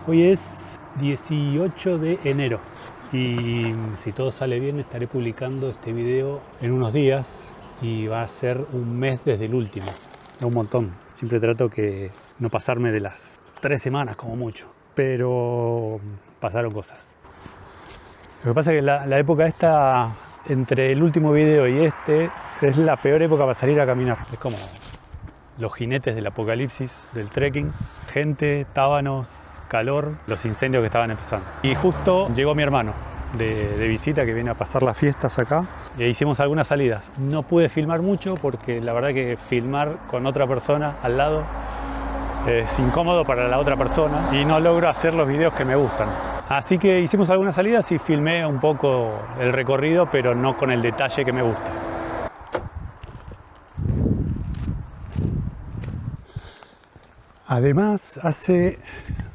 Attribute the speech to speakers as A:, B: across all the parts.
A: Hoy es 18 de enero y si todo sale bien estaré publicando este video en unos días y va a ser un mes desde el último. Es un montón. Siempre trato que no pasarme de las 3 semanas como mucho, pero pasaron cosas. Lo que pasa es que la época esta, entre el último video y este, es la peor época para salir a caminar. Es como los jinetes del apocalipsis, del trekking. Gente, tábanos, calor, los incendios que estaban empezando. Y justo llegó mi hermano de visita, que viene a pasar las fiestas acá, e hicimos algunas salidas. No pude filmar mucho porque la verdad que filmar con otra persona al lado es incómodo para la otra persona y no logro hacer los videos que me gustan. Así que hicimos algunas salidas y filmé un poco el recorrido, pero no con el detalle que me gusta. Además, hace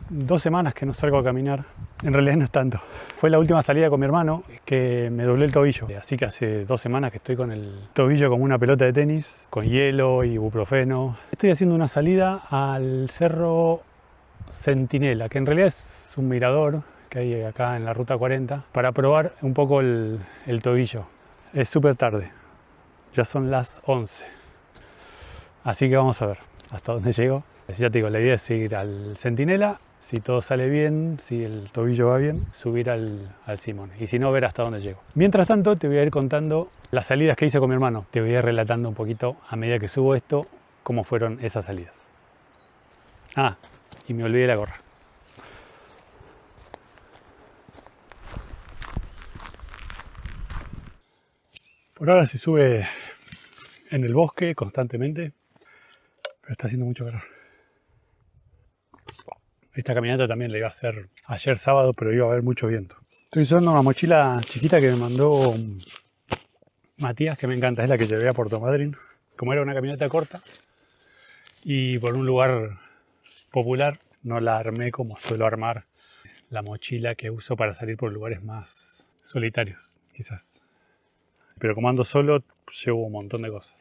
A: 2 semanas que no salgo a caminar. En realidad no es tanto. Fue la última salida con mi hermano que me doblé el tobillo. Así que hace 2 semanas que estoy con el tobillo como una pelota de tenis, con hielo y ibuprofeno. Estoy haciendo una salida al cerro Centinela, que en realidad es un mirador que hay acá en la ruta 40, para probar un poco el tobillo. Es súper tarde, ya son las 11. Así que vamos a ver hasta dónde llego. Ya te digo, la idea es seguir al Centinela. Si todo sale bien, si el tobillo va bien, subir al Simón. Y si no, ver hasta dónde llego. Mientras tanto, te voy a ir contando las salidas que hice con mi hermano. Te voy a ir relatando un poquito, a medida que subo esto, cómo fueron esas salidas. Ah, y me olvidé la gorra. Por ahora se sube en el bosque constantemente, pero está haciendo mucho calor. Esta caminata también la iba a hacer ayer sábado, pero iba a haber mucho viento. Estoy usando una mochila chiquita que me mandó Matías, que me encanta. Es la que llevé a Puerto Madryn. Como era una caminata corta y por un lugar popular, no la armé como suelo armar la mochila que uso para salir por lugares más solitarios, quizás. Pero como ando solo, llevo un montón de cosas.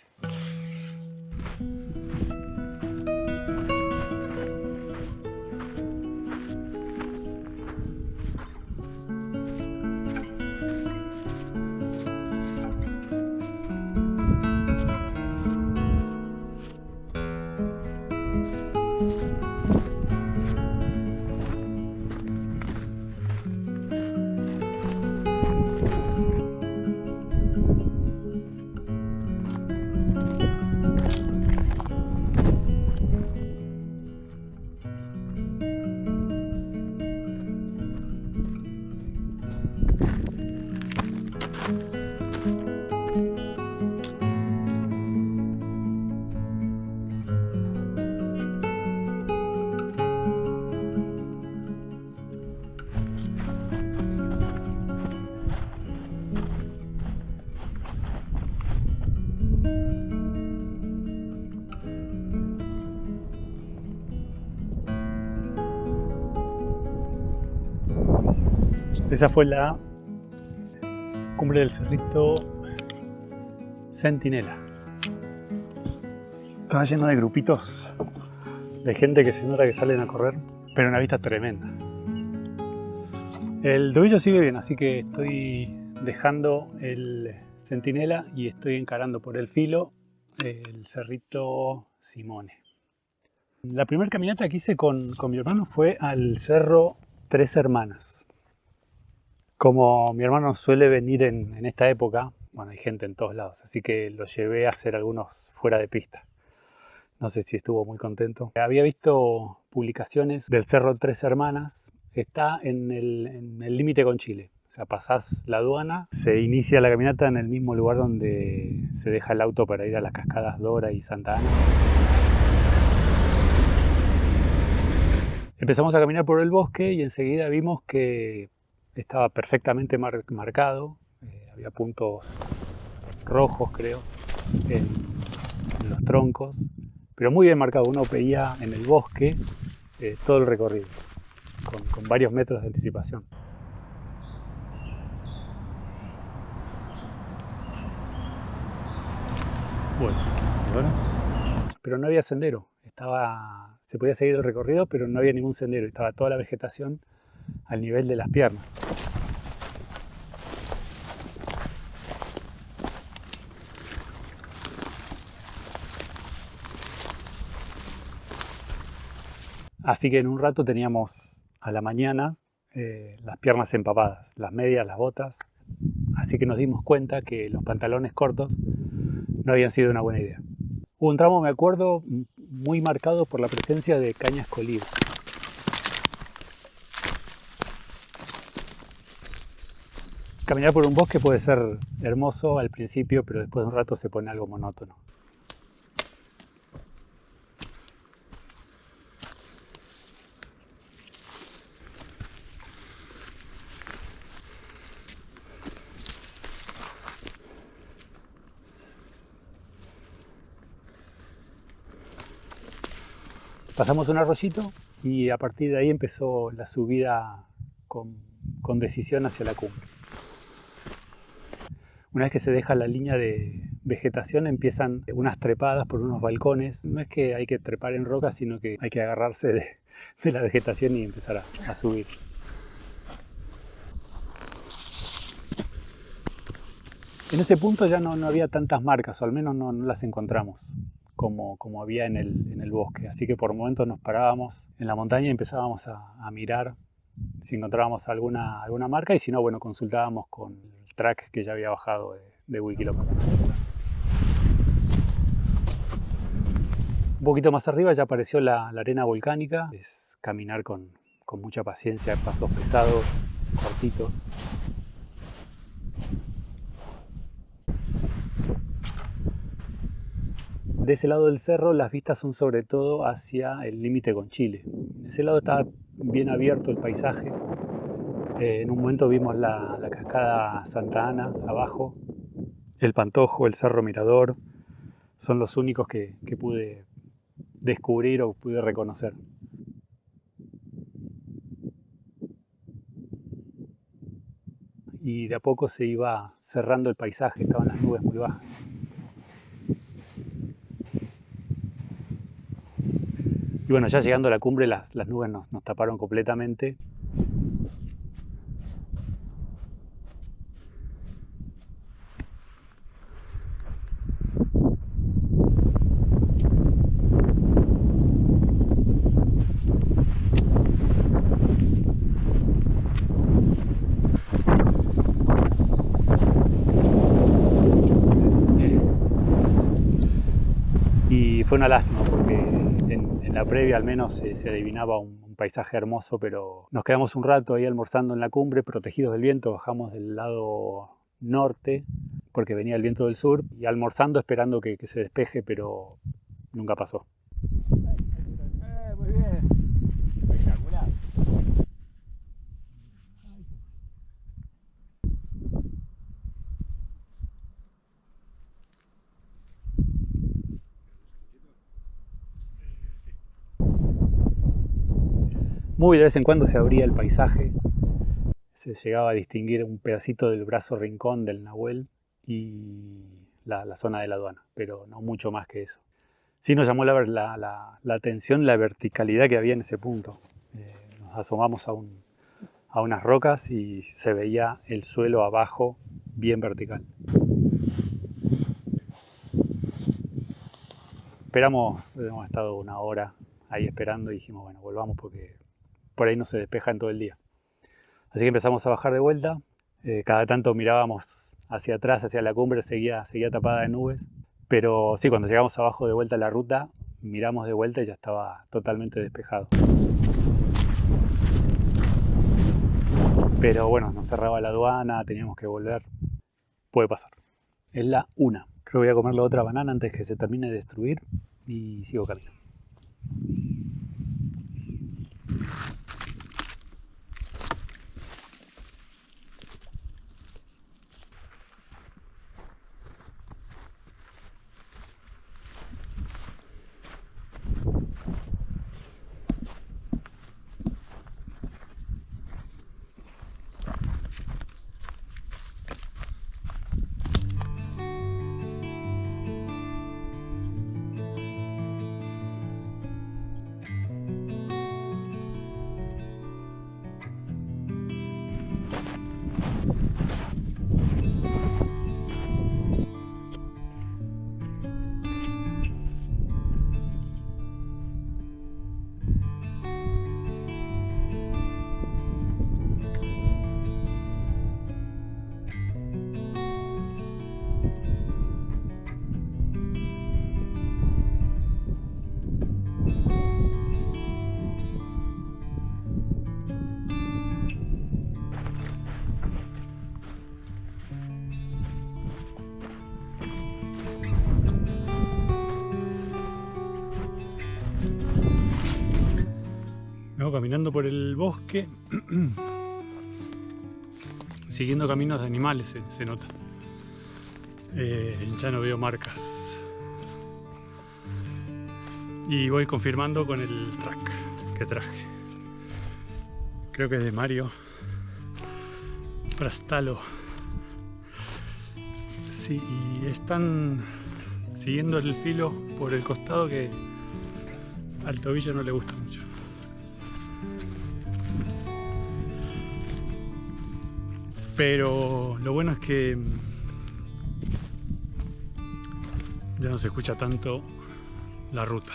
A: Esa fue la cumbre del cerrito Centinela. Estaba lleno de grupitos de gente que se nota que salen a correr, pero una vista tremenda. El tobillo sigue bien, así que estoy dejando el Centinela y estoy encarando por el filo el cerrito Simone. La primera caminata que hice con mi hermano fue al cerro Tres Hermanas. Como mi hermano suele venir en esta época, bueno, hay gente en todos lados, así que lo llevé a hacer algunos fuera de pista. No sé si estuvo muy contento. Había visto publicaciones del cerro Tres Hermanas, que está en el límite con Chile. O sea, pasás la aduana, se inicia la caminata en el mismo lugar donde se deja el auto para ir a las cascadas Dora y Santa Ana. Empezamos a caminar por el bosque y enseguida vimos que estaba perfectamente marcado. Había puntos rojos, creo, en los troncos, pero muy bien marcado. Uno veía en el bosque todo el recorrido, con varios metros de anticipación. Bueno, pero no había sendero. Se podía seguir el recorrido, pero no había ningún sendero. Estaba toda la vegetación al nivel de las piernas. Así que en un rato teníamos a la mañana las piernas empapadas, las medias, las botas. Así que nos dimos cuenta que los pantalones cortos no habían sido una buena idea. Hubo un tramo, me acuerdo, muy marcado por la presencia de cañas colibrí. Caminar por un bosque puede ser hermoso al principio, pero después de un rato se pone algo monótono. Pasamos un arroyito y a partir de ahí empezó la subida con decisión hacia la cumbre. Una vez que se deja la línea de vegetación empiezan unas trepadas por unos balcones. No es que hay que trepar en rocas, sino que hay que agarrarse de la vegetación y empezar a subir. En ese punto ya no había tantas marcas, o al menos no las encontramos como había en el bosque. Así que por momentos nos parábamos en la montaña y empezábamos a mirar si encontrábamos alguna marca, y si no, bueno, consultábamos con el track que ya había bajado de Wikiloc. Un poquito más arriba ya apareció la arena volcánica. Es caminar con mucha paciencia, pasos pesados, cortitos. De ese lado del cerro las vistas son sobre todo hacia el límite con Chile. De ese lado está bien abierto el paisaje. En un momento vimos la cascada Santa Ana abajo, el Pantojo, el Cerro Mirador. Son los únicos que pude descubrir o pude reconocer. Y de a poco se iba cerrando el paisaje, estaban las nubes muy bajas. Y bueno, ya llegando a la cumbre las nubes nos taparon completamente. Y fue una lástima porque en la previa al menos se adivinaba un paisaje hermoso, pero nos quedamos un rato ahí almorzando en la cumbre, protegidos del viento. Bajamos del lado norte porque venía el viento del sur, y almorzando esperando que se despeje, pero nunca pasó.
B: Muy bien. Espectacular.
A: Muy de vez en cuando se abría el paisaje, se llegaba a distinguir un pedacito del brazo rincón del Nahuel y la zona de la aduana, pero no mucho más que eso. Sí nos llamó la atención la verticalidad que había en ese punto. Nos asomamos a unas rocas y se veía el suelo abajo bien vertical. Esperamos, hemos estado una hora ahí esperando y dijimos, bueno, volvamos porque por ahí no se despeja en todo el día. Así que empezamos a bajar de vuelta. Cada tanto mirábamos hacia atrás, hacia la cumbre, seguía tapada de nubes. Pero sí, cuando llegamos abajo de vuelta a la ruta, miramos de vuelta y ya estaba totalmente despejado. Pero bueno, nos cerraba la aduana, teníamos que volver. Puede pasar. Es la 1. Creo que voy a comer la otra banana antes que se termine de destruir y sigo camino. caminando por el bosque, siguiendo caminos de animales, se nota. Ya no veo marcas. Y voy confirmando con el track que traje. Creo que es de Mario Prastalo. Sí, y están siguiendo el filo por el costado que al tobillo no le gusta mucho. Pero lo bueno es que ya no se escucha tanto la ruta.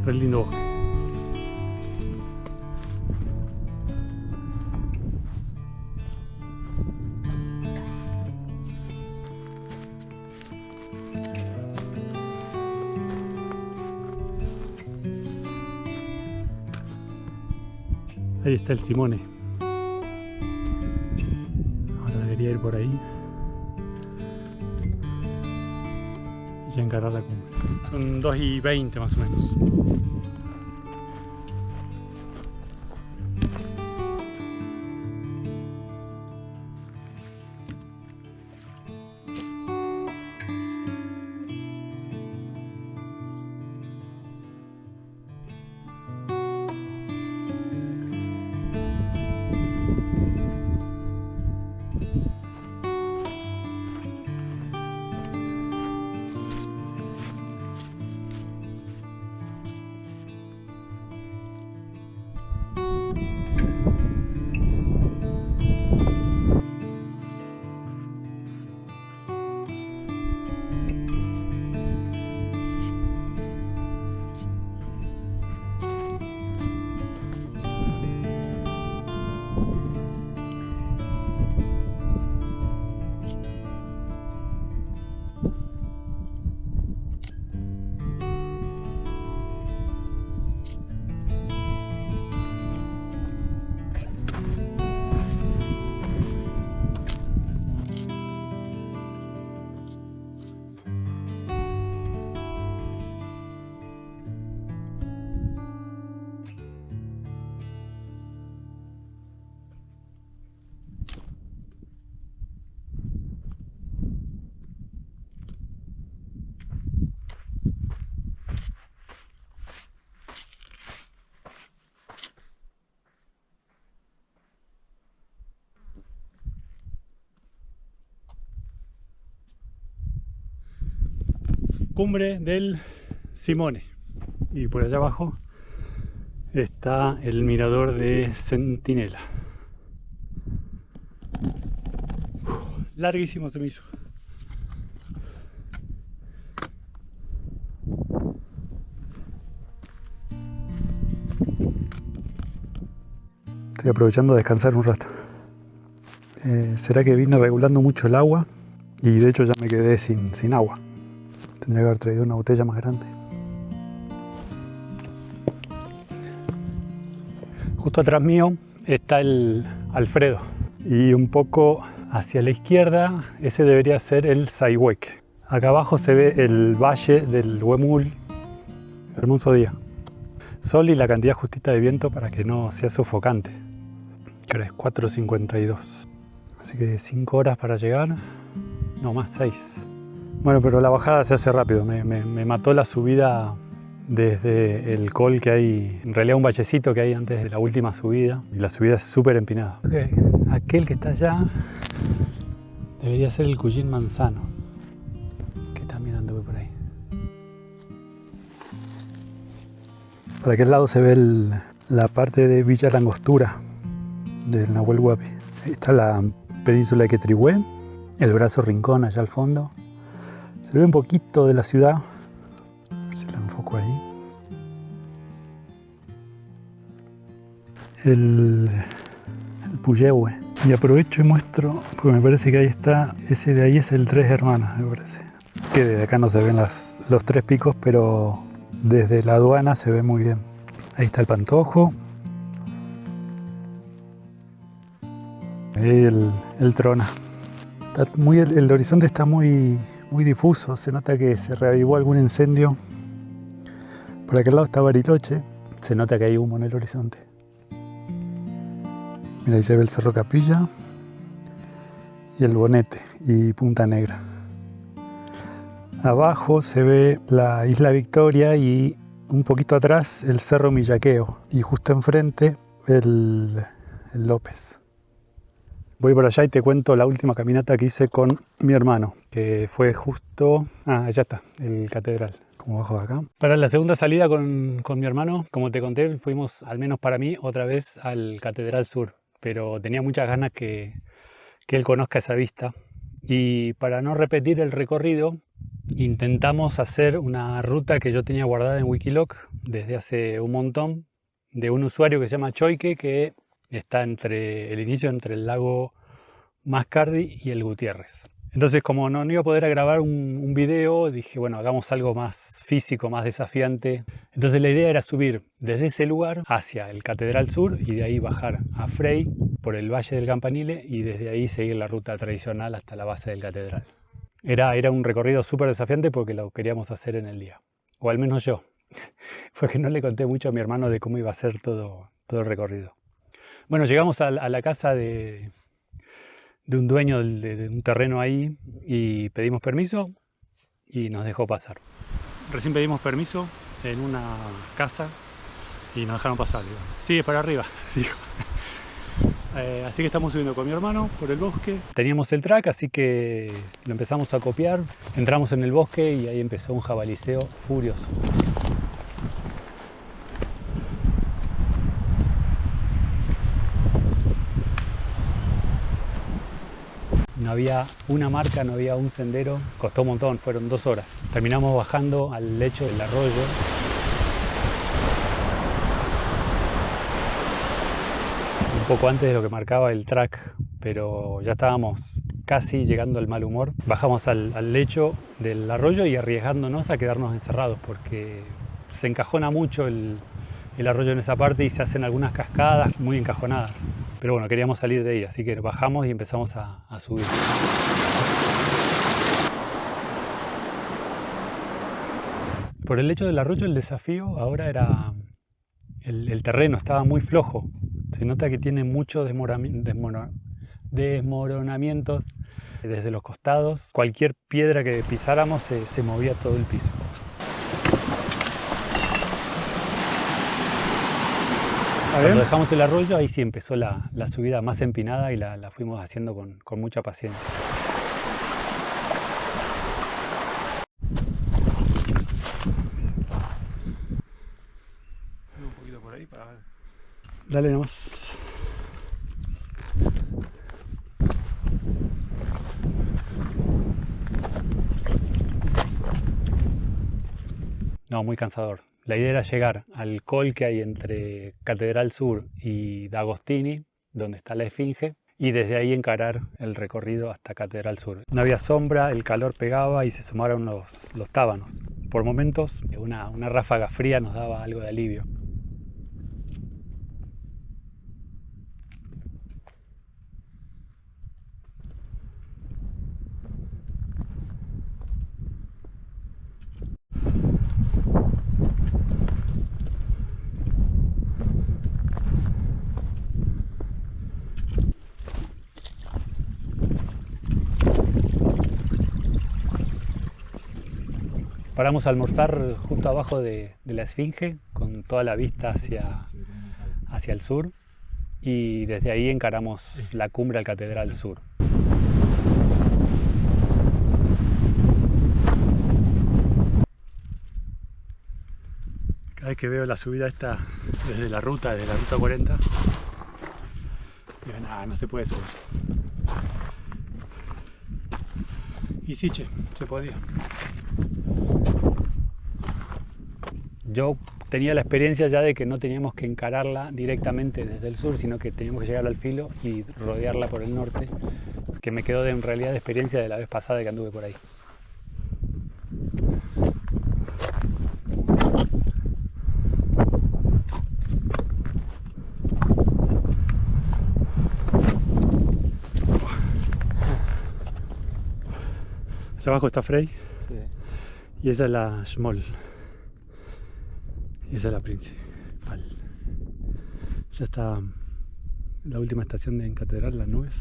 A: Re lindo bosque. Ahí está el Simone. Ahora debería ir por ahí y ya encarar la cumbre. Son 2:20 más o menos. Cumbre del Simone, y por allá abajo está el mirador de Centinela. Larguísimo se me hizo. Estoy aprovechando de descansar un rato. ¿Será que vine regulando mucho el agua? Y de hecho ya me quedé sin agua. Tendría que haber traído una botella más grande. Justo atrás mío está el Alfredo. Y un poco hacia la izquierda, ese debería ser el Saihueque. Acá abajo se ve el valle del Huemul. Hermoso día. Sol y la cantidad justita de viento para que no sea sofocante. Que ahora es 4:52. Así que 5 horas para llegar. No, más 6. Bueno, pero la bajada se hace rápido. Me mató la subida desde el col que hay, en realidad un vallecito que hay antes de la última subida. Y la subida es súper empinada. Okay. Aquel que está allá debería ser el Cuyín Manzano, que también anduve por ahí. Por aquel lado se ve la parte de Villa Langostura del Nahuel Huapi. Ahí está la península de Quetrihué, el brazo Rincón allá al fondo. Se ve un poquito de la ciudad. A ver si la enfoco ahí. El Puyehue. Y aprovecho y muestro, porque me parece que ahí está, ese de ahí es el Tres Hermanas, me parece. Que desde acá no se ven los 3 picos, pero desde la aduana se ve muy bien. Ahí está el Pantojo. Ahí el Trona. El horizonte está muy difuso, se nota que se reavivó algún incendio. Por aquel lado está Bariloche, se nota que hay humo en el horizonte. Mira, ahí se ve el Cerro Capilla y el Bonete y Punta Negra. Abajo se ve la Isla Victoria y un poquito atrás el Cerro Millaqueo y justo enfrente el López. Voy por allá y te cuento la última caminata que hice con mi hermano, que fue justo... allá está, el Catedral, como bajo de acá. Para la segunda salida con mi hermano, como te conté, fuimos, al menos para mí, otra vez al Catedral Sur, pero tenía muchas ganas que él conozca esa vista. Y para no repetir el recorrido, intentamos hacer una ruta que yo tenía guardada en Wikiloc desde hace un montón, de un usuario que se llama Choique, que está entre el lago Mascardi y el Gutiérrez. Entonces, como no iba a poder grabar un video, dije, bueno, hagamos algo más físico, más desafiante. Entonces la idea era subir desde ese lugar hacia el Catedral Sur y de ahí bajar a Frey por el Valle del Campanile y desde ahí seguir la ruta tradicional hasta la base del Catedral. Era un recorrido súper desafiante porque lo queríamos hacer en el día, o al menos yo, porque no le conté mucho a mi hermano de cómo iba a ser todo el recorrido. Bueno, llegamos a la casa de un dueño de un terreno ahí y pedimos permiso y nos dejó pasar. Recién pedimos permiso en una casa y nos dejaron pasar. Digo, sigue para arriba. Así que estamos subiendo con mi hermano por el bosque. Teníamos el track, así que lo empezamos a copiar. Entramos en el bosque y ahí empezó un jabaliceo furioso. No había una marca, no había un sendero. Costó un montón, fueron 2 horas. Terminamos bajando al lecho del arroyo. Un poco antes de lo que marcaba el track, pero ya estábamos casi llegando al mal humor. Bajamos al lecho del arroyo y arriesgándonos a quedarnos encerrados porque se encajona mucho el arroyo en esa parte y se hacen algunas cascadas muy encajonadas. Pero bueno, queríamos salir de ahí, así que bajamos y empezamos a subir. Por el lecho del arroyo el desafío ahora era... El terreno estaba muy flojo. Se nota que tiene muchos desmoronamientos desde los costados. Cualquier piedra que pisáramos se movía todo el piso. Cuando dejamos el arroyo, ahí sí empezó la subida más empinada y la fuimos haciendo con mucha paciencia. Un poquito por ahí para ver. Dale nomás. No, muy cansador. La idea era llegar al col que hay entre Catedral Sur y D'Agostini, donde está la Esfinge, y desde ahí encarar el recorrido hasta Catedral Sur. No había sombra, el calor pegaba y se sumaron los tábanos. Por momentos, una ráfaga fría nos daba algo de alivio. Paramos a almorzar justo abajo de la Esfinge, con toda la vista hacia el sur, y desde ahí encaramos la cumbre al Catedral Sur. Cada vez que veo la subida esta desde la ruta 40, digo, nada, no se puede subir. Y sí, che, se podía. Yo tenía la experiencia ya de que no teníamos que encararla directamente desde el sur, sino que teníamos que llegar al filo y rodearla por el norte, que me quedó en realidad de experiencia de la vez pasada que anduve por ahí. Allá abajo está Frey
B: Sí.
A: y esa es la Schmoll. Y esa es la principal. Ya está la última estación de en Catedral, las nubes.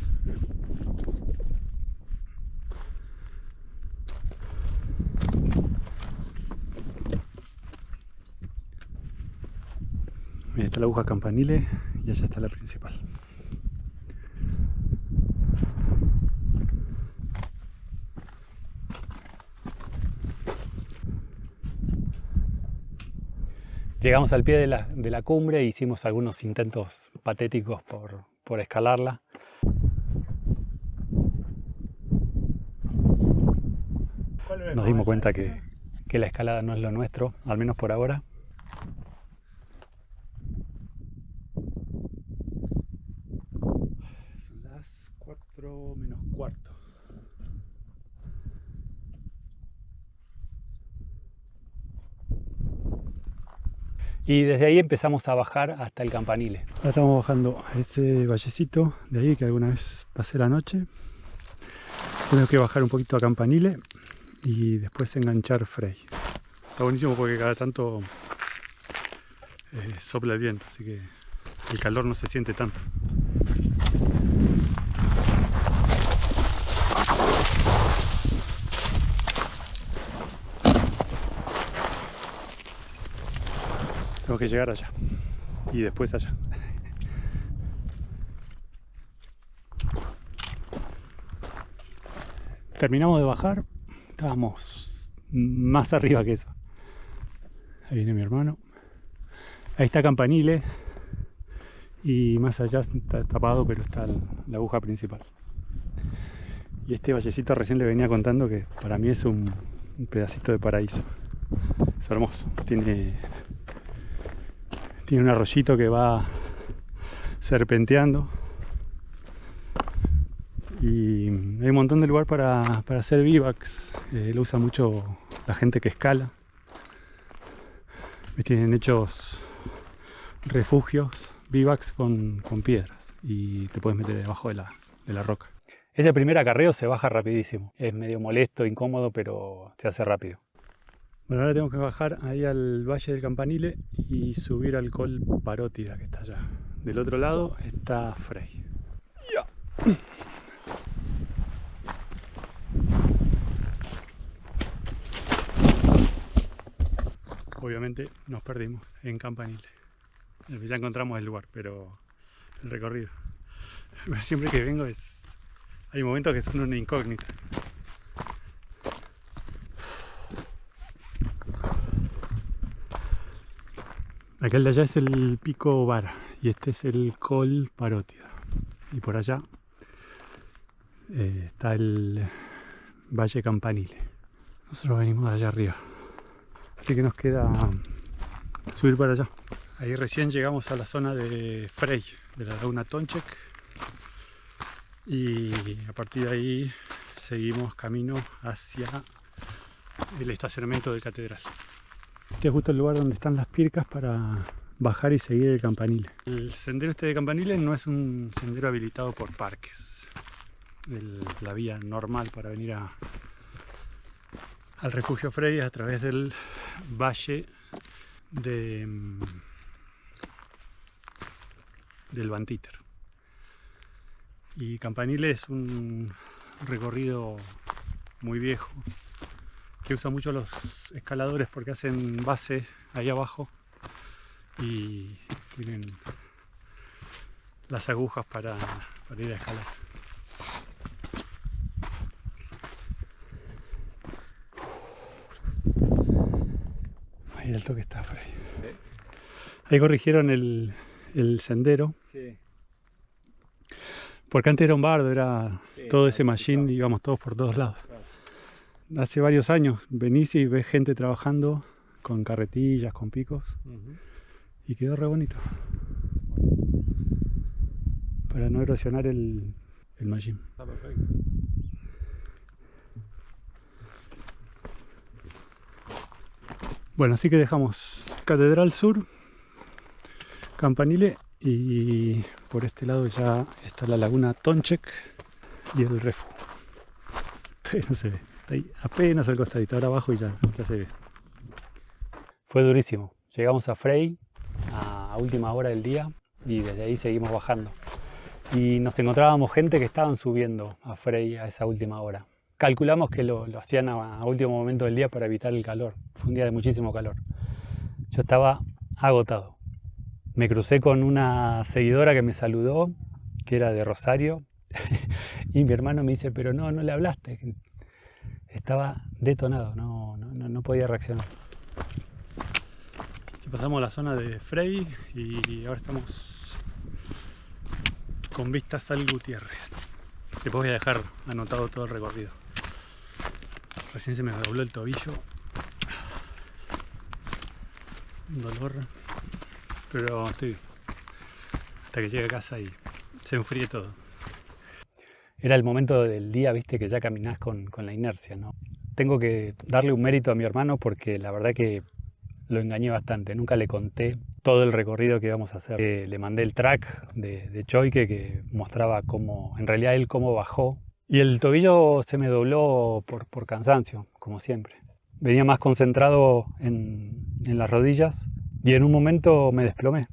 A: Mira, está la aguja Campanile y allá está la principal. Llegamos al pie de la cumbre e hicimos algunos intentos patéticos por escalarla. Nos dimos cuenta que la escalada no es lo nuestro, al menos por ahora. Son las 4 menos cuarto. Y desde ahí empezamos a bajar hasta el Campanile. Ahora estamos bajando a este vallecito de ahí que alguna vez pasé la noche. Tenemos que bajar un poquito a Campanile y después enganchar Frey. Está buenísimo porque cada tanto sopla el viento, así que el calor no se siente tanto. Tengo que llegar allá y después allá. Terminamos de bajar, estábamos más arriba que eso. Ahí viene mi hermano. Ahí está Campanile y más allá está tapado, pero está la aguja principal. Y este vallecito recién le venía contando que para mí es un pedacito de paraíso. Es hermoso. Tiene un arroyito que va serpenteando y hay un montón de lugar para hacer bivacs. Lo usa mucho la gente que escala. Tienen hechos refugios, bivacs con piedras y te puedes meter debajo de la roca. Ese primer acarreo se baja rapidísimo. Es medio molesto, incómodo, pero se hace rápido. Bueno, ahora tenemos que bajar ahí al Valle del Campanile y subir al Col Parótida, que está allá. Del otro lado está Frey. Obviamente nos perdimos en Campanile. Ya encontramos el lugar, pero el recorrido. Siempre que vengo hay momentos que son una incógnita. Aquel de allá es el Pico Vara y este es el Col Parótida. Y por allá está el Valle Campanile. Nosotros venimos de allá arriba. Así que nos queda subir para allá. Ahí recién llegamos a la zona de Frey, de la laguna Tonchek. Y a partir de ahí seguimos camino hacia el estacionamiento de Catedral. Este es justo el lugar donde están las pircas para bajar y seguir el Campanile. El sendero este de Campanile no es un sendero habilitado por parques. La vía normal para venir al refugio Frey es a través del valle del Bantíter. Y Campanile es un recorrido muy viejo que usa mucho los escaladores porque hacen base ahí abajo y tienen las agujas para ir a escalar. Ahí el toque está Frey. Ahí corrigieron el sendero.
B: Sí.
A: Porque antes era un bardo, era todo ese machine, íbamos todos por todos lados. Hace varios años venís y ves gente trabajando con carretillas, con picos, y quedó re bonito. Para no erosionar el machine.
B: Está perfecto.
A: Bueno, así que dejamos Catedral Sur, Campanile y por este lado ya está la laguna Tonchek y el refugio. No se ve. Está ahí apenas al costadito, ahora abajo y ya se ve. Fue durísimo. Llegamos a Frey a última hora del día y desde ahí seguimos bajando. Y nos encontrábamos gente que estaban subiendo a Frey a esa última hora. Calculamos que lo hacían a último momento del día para evitar el calor. Fue un día de muchísimo calor. Yo estaba agotado. Me crucé con una seguidora que me saludó, que era de Rosario, y mi hermano me dice, pero no le hablaste. Estaba detonado, no podía reaccionar. Ya pasamos la zona de Frey y ahora estamos con vistas al Gutiérrez. Después voy a dejar anotado todo el recorrido. Recién se me dobló el tobillo. Un dolor. Pero estoy bien. Hasta que llegue a casa y se enfríe todo. Era el momento del día, viste, que ya caminás con la inercia, ¿no? Tengo que darle un mérito a mi hermano porque la verdad que lo engañé bastante. Nunca le conté todo el recorrido que íbamos a hacer. Le mandé el track de Choique que mostraba cómo, en realidad él cómo bajó. Y el tobillo se me dobló por cansancio, como siempre. Venía más concentrado en las rodillas y en un momento me desplomé.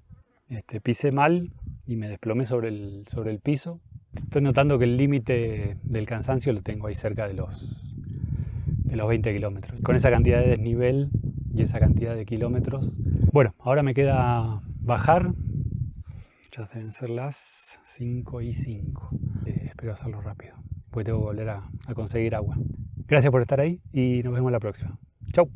A: Pisé mal y me desplomé sobre el piso. Estoy notando que el límite del cansancio lo tengo ahí cerca de los 20 kilómetros. Con esa cantidad de desnivel y esa cantidad de kilómetros. Bueno, ahora me queda bajar. Ya deben ser las 5:05. Espero hacerlo rápido, porque tengo que volver a conseguir agua. Gracias por estar ahí y nos vemos la próxima. Chau.